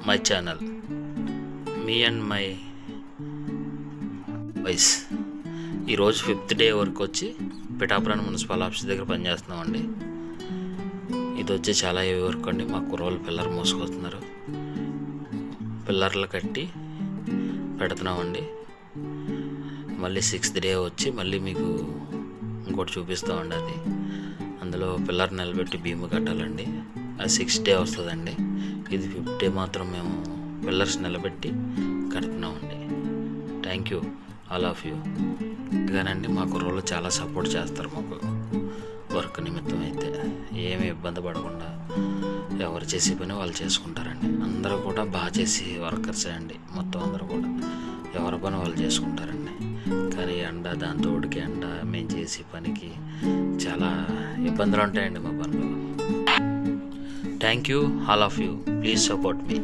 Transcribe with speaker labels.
Speaker 1: My channel me and my wife. ఈరోజు 5th day వరకు వచ్చి పిఠాపురం మున్సిపల్ ఆఫీస్ దగ్గర పనిచేస్తున్నామండి. ఇది వచ్చి చాలా హెవీ వర్క్ అండి. మా కుర్రోళ్ళు పిల్లర్ మోసుకొస్తున్నారు. పిల్లర్లు కట్టి పెడుతున్నామండి. మళ్ళీ 6th డే వచ్చి మళ్ళీ మీకు ఇంకోటి చూపిస్తామండి. అది అందులో పిల్లర్ నిలబెట్టి బీము కట్టాలండి. అది 6th డే వస్తుందండి. ఇది 5th డే మాత్రం మేము పిల్లర్స్ నిలబెట్టి కడుతున్నామండి. Thank you all of you. ఇలానండి మా కుర్రోళ్ళు చాలా సపోర్ట్ చేస్తారు మాకు వర్క్ నిమిత్తం. అయితే ఏమి ఇబ్బంది పడకుండా ఎవరు చేసే పని వాళ్ళు చేసుకుంటారండి. అందరూ కూడా బాగా చేసి వర్కర్సే అండి. మొత్తం అందరూ కూడా ఎవరి పని వాళ్ళు చేసుకుంటారండి. కానీ ఎండ, దాంతో ఉడికి ఎండ, మేము చేసే పనికి చాలా ఇబ్బందులు ఉంటాయండి మా పనులు. Thank you all of you. Please support me.